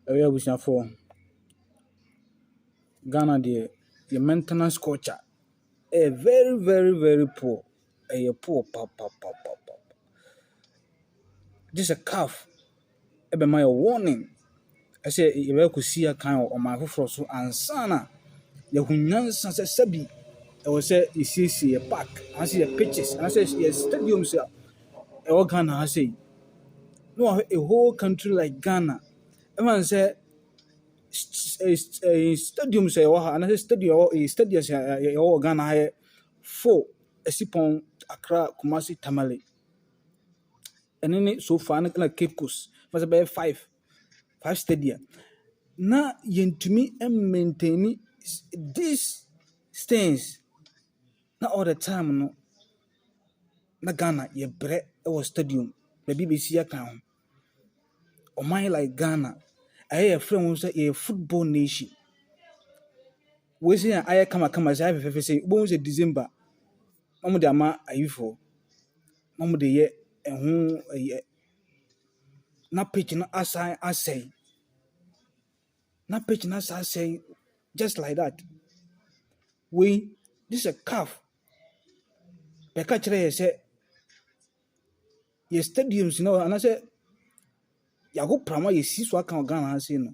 ɛyɛ abusuafoɔ Ghana deɛ yɛ maintenance culture ɛyɛ very very very poor. Ɛyɛ poor papapapapa. Gye sɛ CAF ɛbɛma yɛ warning ɛsɛ yɛbɛkɔsi akan wɔ ɔman foforɔ so ansa na yɛho nyansa sɛ sɛbi ɛwɔ sɛ yɛsiesie yɛ park anaasɛ yɛ pitches anaasɛ yɛ stadiums a ɛwɔ Ghana ha sei. No a whole country like Ghana ɛma sɛ stadiums a yɛwɔ ha anaasɛ stadiums a yɛwɔ wɔ Ghana ha yɛ 4 Asipɔn, Accra, Kumasi, Tamale. Ɛno ne so far no na Cape Coast fa sɛ bɛyɛ 5 stadia. Na yɛntumi maintain these things na all the time no na Ghana yɛbrɛ ɛwɔ stadium baabi bɛsi akan ho. Ɔman like Ghana ɛyɛ yɛfrɛ ho sɛ yɛyɛ football nation. Wɔsi a ayɛ kamakama sɛ ayɛ fɛfɛɛfɛ sɛ wobɛhu sɛ December na wɔde ama ayifoɔ na wɔde yɛ ɛho ɛyɛ na pitch no asan asɛe. Na pitch no asan asɛe just like that. This is a CAF bɛka kyerɛ yɛ sɛ yɛ stadiums no anaasɛ yɛago prama yɛsi so aka wɔ Ghana ha sei no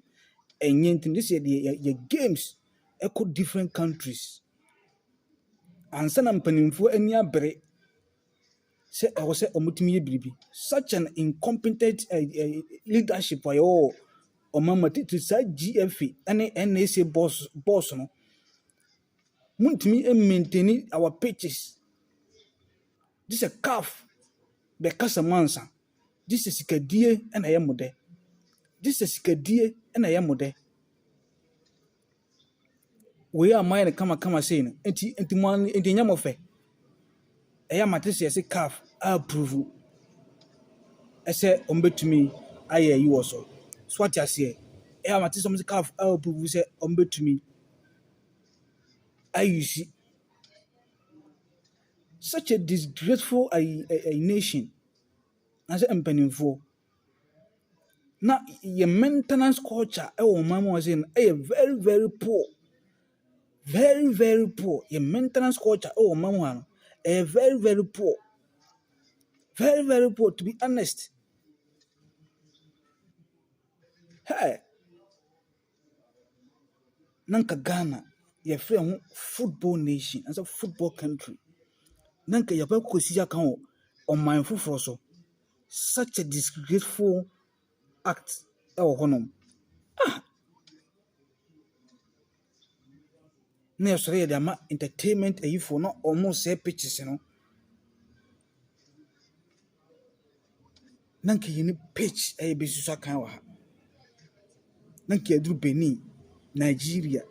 ɛnyɛ ntim de sɛ yɛ games ɛkɔ different countries ansa na mpanimfoɔ ani abere sɛ ɛwɔ sɛ ɔmotumi yɛ biribi. Such an incompetent leadership a yɛwɔ ɔmama titiri saa GFA ɛne NSA boss no muntumi maintain our pitches. This is a CAF bɛkasa mansa. This is sikadie ɛna ɛyɛ mo dɛ. This is sikadie ɛna ɛyɛ mo dɛ. Wei a mayɛ no kamakama sei no enti ɛnyɛ mo fɛ. Ɛyɛ amate sɛ yɛsɛ CAF approve ɛsɛ ɔmbɛtumi ayɛ ayi wɔ so. So ate aseɛ. Ɛyɛ amate sɛ ɔmo sɛ CAF approve sɛ ɔmbɛtumi ayusi. Such a disgraceful a nation as a mpanimfoɔ. Na yɛ maintenance culture ɛwɔ ɔman mu ase no ɛyɛ very very poor. Very very poor. Yɛ maintenance culture ɛwɔ ɔman mu ha no ɛyɛ very very poor. Very very poor to be honest. Hey. Nanka Ghana yɛfrɛ ho football nation as a football country. Nanka yɛbɛkɔsi aka wɔ ɔman foforɔ so. Such a disgraceful act ɛwɔ hɔnom. Na yɛsɔre yɛde ama entertainment ayifoɔ na ɔmo sɛ pitches no. Nanka yɛne pitch ɛyɛ bɛsi so akan wɔ ha. Nanka yɛduru Benin, Nigeria,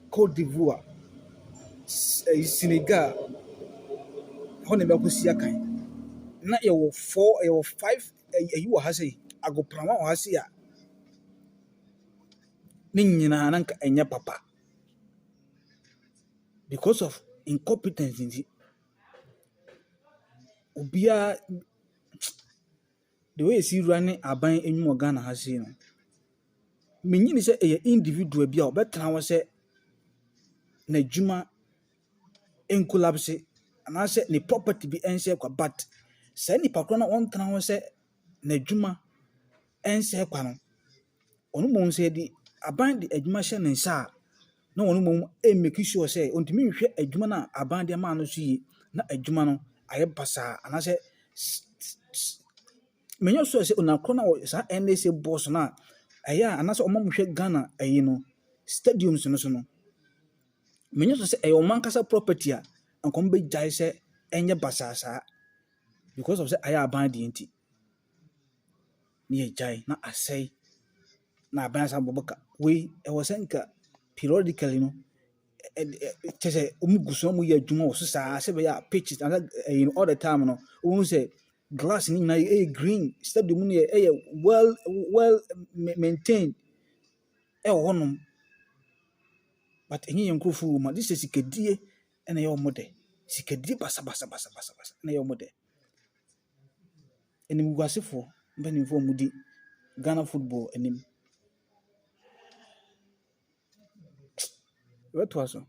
Cote d'Ivoire, Senegal, hɔ na yɛbɛkɔsi akan. Na yɛwɔ 5 ayi wɔ ha sei, agoprama wɔ ha sei a ne nyinaa nanka ɛnyɛ papa. Because of incompetence nti. Obiara the way yɛsi wura ne aban enyim wɔ Ghana ha sei no. Menyini sɛ ɛyɛ individual bi a ɔbɛtena hɔ sɛ n'adwuma nkolapse anaasɛ ne property bi ɛnsɛ kwa but saa nipa korɔ na ɔntena hɔ sɛ n'adwuma ɛnsɛ kwa no ɔno mmom sɛ yɛde aban de adwuma hyɛ ne nsa a na ɔno mmom make sure sɛ ɔntumi nhwɛ adwuma no a aban de ama no so yie na adwuma no ayɛ basaa anaasɛ menyɛ sure sɛ onakorɔ na wɔ saa NSA boss no a ɛyɛ a anaasɛ ɔma mo hwɛ Ghana ayi no stadiums no so no menyɛ sure sɛ ɛyɛ ɔman kasa property a anka ɔmo bɛgyae sɛ ɛnyɛ basaa saa because of sɛ ayɛ aban deɛ nti ne yɛgyae na asɛe na aban asa bɔbɔka wei ɛwɔ sɛ nka periodically no kyɛ sɛ ɔmo gu so ɔmo yɛ adwuma wɔ so saa sɛ bɛyɛ a pitches and all the time no ɔmo sɛ glass ni nyinaa ɛyɛ green stadium no ɛyɛ well maintained ɛwɔ hɔnom but ɛnyɛ yɛn nkurɔfoɔ wɔ mu a this is sikadie ɛna ɛyɛ ɔmo dɛ sikadie basabasa ɛna ɛyɛ ɔmo dɛ animguasefoɔ mpanimfoɔ a ɔmo di Ghana football anim yɛbɛtoa so.